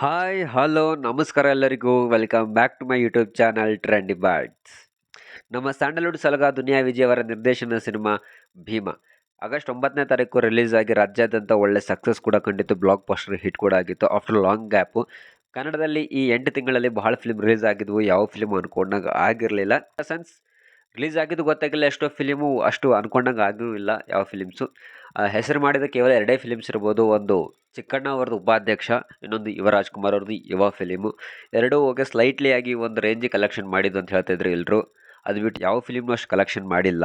Hi hello ನಮಸ್ಕಾರ ಎಲ್ಲರಿಗೂ welcome back to my YouTube channel trendy bots. ನಮ್ಮ Sandalwood Salaga Duniya Vijay ಅವರ ನಿರ್ದೇಶನ ಸಿನಿಮಾ ಭೀಮಾ ಆಗಸ್ಟ್ 9ನೇ ತಾರೀಕು ರಿಲೀಸ್ ಆಗಿ ರಾಜ್ಯಾದ್ಯಂತ ಒಳ್ಳೆ ಸಕ್ಸಸ್ ಕೂಡ ಕಂಡಿತ್ತು. ಬ್ಲಾಕ್ ಬಸ್ಟರ್ ಹಿಟ್ ಕೂಡ ಆಗಿತ್ತು. ಆಫ್ಟರ್ ಲಾಂಗ್ ಗ್ಯಾಪು ಕನ್ನಡದಲ್ಲಿ ಈ 8 ತಿಂಗಳಲ್ಲಿ ಬಹಳ ಫಿಲ್ಮ್ ರಿಲೀಸ್ ಆಗಿದ್ವು. ಯಾವ ಫಿಲ್ಮ್ ಅನ್ಕೊಂಡಾಗ ಆಗಿರಲಿಲ್ಲ. ಸೆನ್ಸ್ ರಿಲೀಸ್ ಆಗಿದ್ದು ಗೊತ್ತಾಗಿಲ್ಲ, ಎಷ್ಟೋ ಫಿಲಿಮು ಅಷ್ಟು ಅನ್ಕೊಂಡಂಗೆ ಆಗೂ ಇಲ್ಲ ಯಾವ ಫಿಲಿಮ್ಸು. ಹೆಸರು ಮಾಡಿದ ಕೇವಲ ಎರಡೇ ಫಿಲಿಮ್ಸ್ ಇರ್ಬೋದು. ಒಂದು ಚಿಕ್ಕಣ್ಣ ಅವ್ರದ್ದು ಉಪಾಧ್ಯಕ್ಷ, ಇನ್ನೊಂದು ಯುವರಾಜ್ ಕುಮಾರ್ ಅವ್ರದ್ದು ಯುವ ಫಿಲಿಮು. ಎರಡೂ ಹೋಗಿ ಸ್ಲೈಟ್ಲಿ ಆಗಿ ಒಂದು ರೇಂಜ್ ಕಲೆಕ್ಷನ್ ಮಾಡಿದ್ದು ಅಂತ ಹೇಳ್ತಿದ್ರು ಎಲ್ಲರೂ. ಅದು ಬಿಟ್ಟು ಯಾವ ಫಿಲಿಮ್ನು ಅಷ್ಟು ಕಲೆಕ್ಷನ್ ಮಾಡಿಲ್ಲ.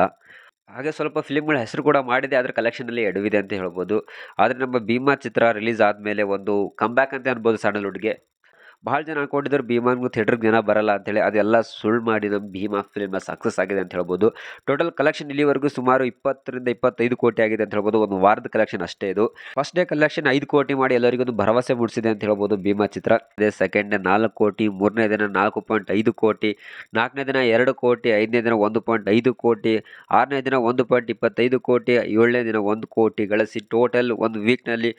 ಹಾಗೆ ಸ್ವಲ್ಪ ಫಿಲಿಮ್ಗಳ ಹೆಸರು ಕೂಡ ಮಾಡಿದೆ, ಆದರೆ ಕಲೆಕ್ಷನಲ್ಲಿ ಎಡವಿದೆ ಅಂತ ಹೇಳ್ಬೋದು. ಆದರೆ ನಮ್ಮ ಭೀಮಾ ಚಿತ್ರ ರಿಲೀಸ್ ಆದಮೇಲೆ ಒಂದು ಕಮ್ಬ್ಯಾಕ್ ಅಂತ ಅನ್ಬೋದು ಸ್ಯಾಂಡಲ್ವುಡ್ಗೆ. ಭಾಳ ಜನ ಅನ್ಕೊಂಡಿದ್ರು ಭೀಮಾನ್ಗೂ ಥಿಯೇಟ್ರಿಗೆ ಜನ ಬರಲ್ಲ ಅಂತೇಳಿ. ಅದೆಲ್ಲ ಸುಳ್ಳು ಮಾಡಿ ನಮ್ಮ ಭೀಮಾ ಫಿಲ್ಮ್ ಸಕ್ಸಸ್ ಆಗಿದೆ ಅಂತ ಹೇಳ್ಬೋದು. ಟೋಟಲ್ ಕಲೆಕ್ಷನ್ ಇಲ್ಲಿವರೆಗೂ ಸುಮಾರು 20-25 ಕೋಟಿ ಆಗಿದೆ ಅಂತ ಹೇಳ್ಬೋದು. ಒಂದು ವಾರದ ಕಲೆಕ್ಷನ್ ಅಷ್ಟೇ ಇದು. ಫಸ್ಟ್ ಡೇ ಕಲೆಕ್ಷನ್ 5 ಕೋಟಿ ಮಾಡಿ ಎಲ್ಲರಿಗೂ ಒಂದು ಭರವಸೆ ಮೂಡಿಸಿದೆ ಅಂತ ಹೇಳ್ಬೋದು ಭೀಮಾ ಚಿತ್ರ. ಅದೇ ಸೆಕೆಂಡ್ ಡೇ 4 ಕೋಟಿ, ಮೂರನೇ ದಿನ 4.5 ಕೋಟಿ, ನಾಲ್ಕನೇ ದಿನ 2 ಕೋಟಿ, ಐದನೇ ದಿನ 1.5 ಕೋಟಿ, ಆರನೇ ದಿನ 1.25 ಕೋಟಿ, ಏಳನೇ ದಿನ 1 ಕೋಟಿ ಗಳಿಸಿ ಟೋಟಲ್ ಒಂದು ವೀಕ್ನಲ್ಲಿ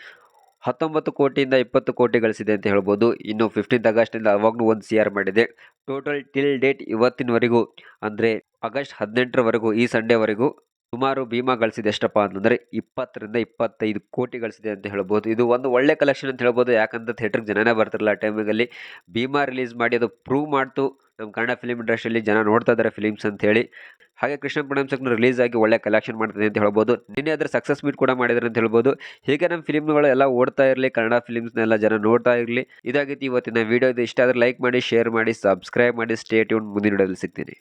19 ಕೋಟಿಯಿಂದ 20 ಕೋಟಿ ಗಳಿಸಿದೆ ಅಂತ ಹೇಳ್ಬೋದು. ಇನ್ನು 15th ಆಗಸ್ಟಿಂದ ಅವಾಗೂ 1 CR ಮಾಡಿದೆ. ಟೋಟಲ್ ಟಿಲ್ ಡೇಟ್ ಇವತ್ತಿನವರೆಗೂ ಅಂದರೆ ಆಗಸ್ಟ್ 18ರವರೆಗೂ, ಈ ಸಂಡೇವರೆಗೂ ಸುಮಾರು ಭೀಮಾ ಗಳಿಸಿದೆ ಎಷ್ಟಪ್ಪ ಅಂತಂದರೆ 20-25 ಕೋಟಿ ಗಳಿಸಿದೆ ಅಂತ ಹೇಳ್ಬೋದು. ಇದು ಒಂದು ಒಳ್ಳೆ ಕಲೆಕ್ಷನ್ ಅಂತ ಹೇಳ್ಬೋದು. ಯಾಕಂದ್ರೆ ಥಿಯೇಟ್ರಿಗೆ ಜನನೇ ಬರ್ತಿರಲಿಲ್ಲ ಆ ಟೈಮಿನಲ್ಲಿ. ಭೀಮಾ ರಿಲೀಸ್ ಮಾಡಿ ಅದು ಪ್ರೂವ್ ಮಾಡ್ತು ನಮ್ಮ ಕನ್ನಡ ಫಿಲಿಮ್ ಇಂಡಸ್ಟ್ರಿಯಲ್ಲಿ ಜನ ನೋಡ್ತಾ ಇದ್ದಾರೆ ಫಿಲಿಮ್ಸ್ ಅಂತ ಹೇಳಿ. ಹಾಗೆ ಕೃಷ್ಣ ಪ್ರೊಡಕ್ಷನ್ ರಿಲೀಸ್ ಆಗಿ ಒಳ್ಳೆ ಕಲೆಕ್ಷನ್ ಮಾಡ್ತಿದೆ ಅಂತ ಹೇಳ್ಬೋದು. ನಿನ್ನೆ ಅದರ ಸಕ್ಸಸ್ ಮೀಟ್ ಕೂಡ ಮಾಡಿದ್ದಾರೆ ಅಂತ ಹೇಳ್ಬೋದು. ಹೀಗೆ ನಮ್ಮ ಫಿಲಿಮ್ಗಳು ಎಲ್ಲ ಓಡ್ತಾ ಇರಲಿ, ಕನ್ನಡ ಫಿಲಿಮ್ಸ್ನೆಲ್ಲ ಜನ ನೋಡ್ತಾ ಇರಲಿ. ಇದಾಗಿತ್ತು ಇವತ್ತಿನ ವಿಡಿಯೋ. ಇದು ಇಷ್ಟ ಆದರೆ ಲೈಕ್ ಮಾಡಿ, ಶೇರ್ ಮಾಡಿ, ಸಬ್ಸ್ಕ್ರೈಬ್ ಮಾಡಿ. Stay tune. ಮುಂದಿನ ವಿಡಿಯೋದಲ್ಲಿ ಸಿಗ್ತೀನಿ.